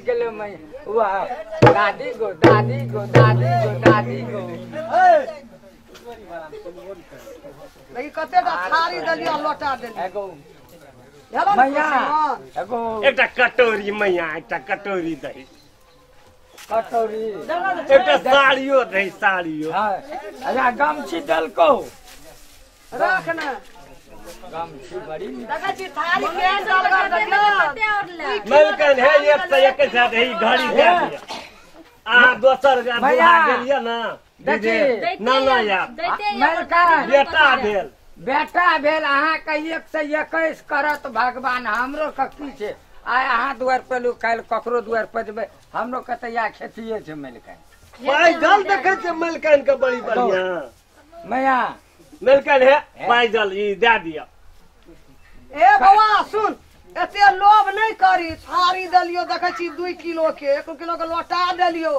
के लिए मैं वाह दादी गो दादी गो दादी गो दादी गो लेकिन कतेटा थारी देलियो लोटा देलियो एगो हेलो मैया एगो एकटा कटोरी मैया एकटा कटोरी दही कटोरी एकटा साड़ियो दही साड़ियो हां अच्छा गमछी दलको रख ना गमछी बड़ी देखा छी थारी के डाल कर दियो मलकन है एक से एक साथ ही घड़ी दे दिया आ दोसर का बुढ़ा गेलिए ना देखी ना ना यार मलकन बेटा भेल अहाँ के 1 से 21 करत भगवान हमरो के की छै आय अहाँ दुआर पेलू काल ककरो दुआर पे जेबै हमरो के त या खेतिए छै मलकन पैदल देखे छै मलकन के बड़ी बढ़िया मैया मलकन है पैदल ई दे दिया ए बौआ सुन एते लोभ नहीं करी थारी देलियो देखे छी 2 किलो के 1 किलो के लोटा देलियो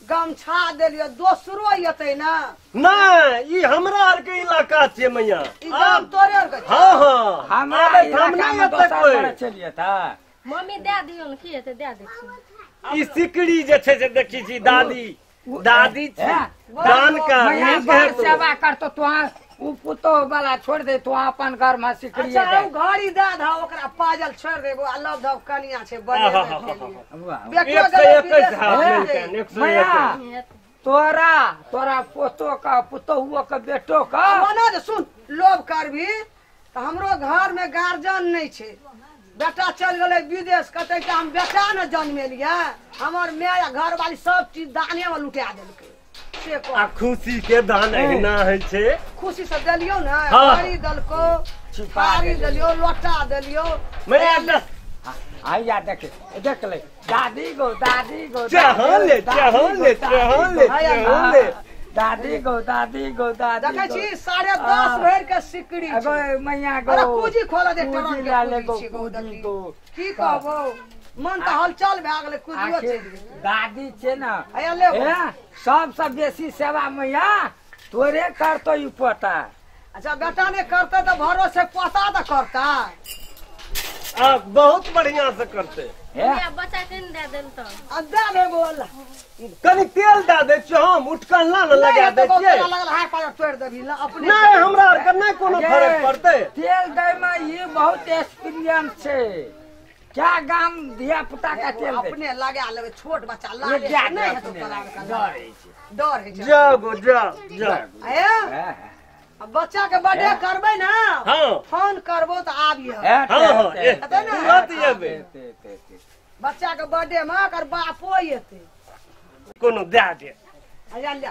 गमछा देलियो दोसरो येते ना नहीं ई हमरा आर के इलाका छै मैया ई गाम तोरे आर के हां हां हमरा इलाका में दोसर चलिए था मम्मी दे दियो न की हेते दे दे छी ई सिकड़ी जे छै से देखी छी दादी दादी छै दान का सेवा करतो तो उ पुतो वाला छोड़ दे तो अपन घर में सिकड़ी अच्छा उ घड़ी दे धा ओकरा पाजल छोड़ दे एगो लव धव कनिया छै बने बेटियो के तोरा पोतो का पुतोहुओ का बेटो का मना जे सुन लोभ करबी त हमरो घर में गार्जियन नहीं छै बेटा चल गेले विदेश कते के हम बेटा न जन्मेलिए हमर माय घर वाली सब चीज दाने में लुटा देलकै से को आ खुशी के दान एहना है छै खुशी से देलियो ना हाँ। गाड़ी दलको छिपारी देलियो लोटा देलियो मैं आइया देख ले दादी गो चाहन ले दादी गो देखे छी 10:30 भर के सिकड़ी एगो मैया गो अरे पूजी खोला दे पूजी टरन ला ले के गो पूजी पूजी गो की कहबो मन त हलचल भए गेलै कुदियो छै दादी छै ना आया ले सबसे बेसी सेवा मैया तोरे करतो ई पोता अच्छा बेटा ने करते तो भरोसे पोता तो करता बहुत बढ़िया से करते मम्मी बच्चा के दे देल तो दे ले बोल कनी तेल दे दे छी हम उठकन ला न लगा दे छी लगल हाथ पैर तोड़ देबी ना अपने नहीं हमरा आर के नहीं कोनो फर्क पड़ते तेल दे में ये बहुत एक्सपीरियंस छै क्या गाम धिया पुता का तेल दे अपने लगा लेबे छोट बच्चा ला ये ले क्या नहीं है तो डर है जाओ आया अब बच्चा के बर्थडे करबे ना हां फोन करबो तो आबियो तुरंत एबे बच्चा के बर्थडे में कर बापो एते कोनो दे दे आया ले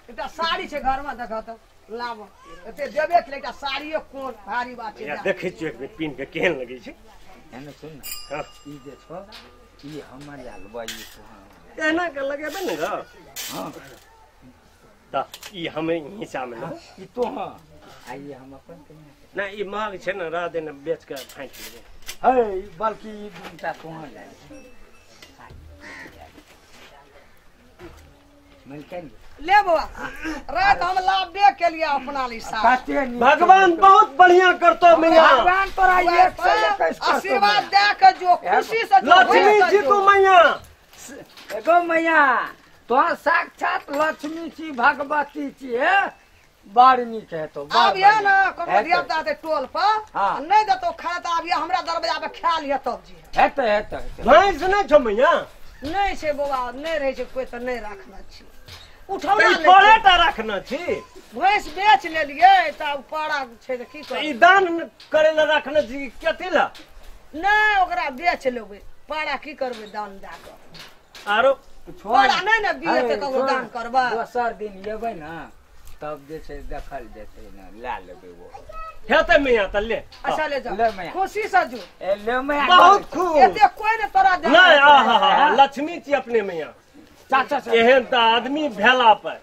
एकटा साड़ी छै घर में देखो तो लाबो एते देबे के एकटा साड़ियो कोन भारी बात छै देखे छी एक पिन के केहन लगे छै एने सुन ना ई जे छो ई हमर लगबा ई एना के लगेबे ने ग हां त ई हमें हिस्सा में ना ई तो हां आइए हम अपन ना ई मांग छै ना रा देने बेच के फाइट लेबे है बल्कि ई दुटा तो हां जाय मिलकन ले बुआ रात हम लाभे के लिए अपना लिसा भगवान बहुत बढ़िया करतो मैया भगवान तोरा 1 से 21 आशीर्वाद दे के जो खुशी से लक्ष्मी जी को मैया एगो मैया तो साक्षात लक्ष्मी छी भगवती छी है बड़ नीक है तो अब ये ना कोनो देवता दे टोल पर नहीं देतो खाए त अब ये हमरा दरवाजा पे खा लिया तब जी हेते भैंस नहीं छो मैया नहीं छै बाबा नहीं रहे छै कोई त नहीं रखना छी उठौला ले पड़ेटा रखना छी भैंस बेच लेलिए त पाड़ा छै त की कर ई दान करे ला रखना छी कथि ला नहीं ओकरा बेच लेबे पाड़ा की करबे दान दे के आरो पाड़ा नहीं ना दिए त ककरो दान करबा दोसर दिन लेबै ना तब जे छै देखल जेतै ना ला लेबै वो हेते मैया त ले अच्छा ले ले जा मैया। खुशी से जो ए ले मैया बहुत खूब एते कोई ने तोरा दे नहीं आहा लक्ष्मी छी अपने मैया चाचा एहन त आदमी भेला पर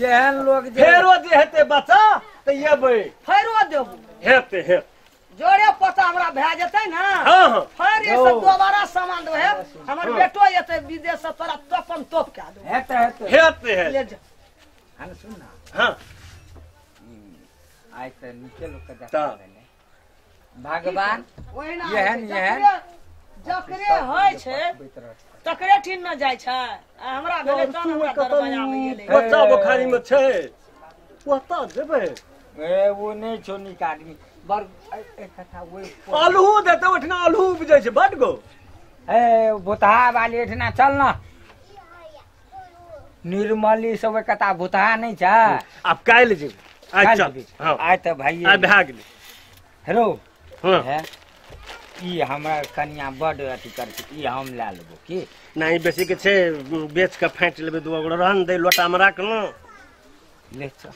एहन लोग जे फेरो जे हेते बच्चा त येबै फेरो देबू हेते जोड़े पता हमरा भए जेतै ना हां हां फिर ये सब दोबारा सामान दो है हमर बेटो एते विदेश से तोरा तपन तोप के दो हेते ले जा हम सुन ना हां आइ त नीचे लोग के ता। देखा देने भगवान ओहिना एहन जकरे होइ छै तकरे ठिन न जाइ छै हमरा भेले तन हमरा दरवाजा में गेलै बच्चा बुखारी में छै ओता देबै ए वो नहीं छो निक आदमी बर एक कथा वो आलू देते ओठना आलू उपजै छै बड गो ए भुतहा वाली एठना चल न निर्मली सब कथा भुतहा नहीं छ अब काल्हि जेबै आज चल हां आइ त भाई आ भए गेलै हेलो हां है ई हमरा कनिया बड अथी करते ई हम ला लेबो की नहीं बेसी के छै बेच के फाटि लेबै दू गो रहन दे लोटा में राख न ले चल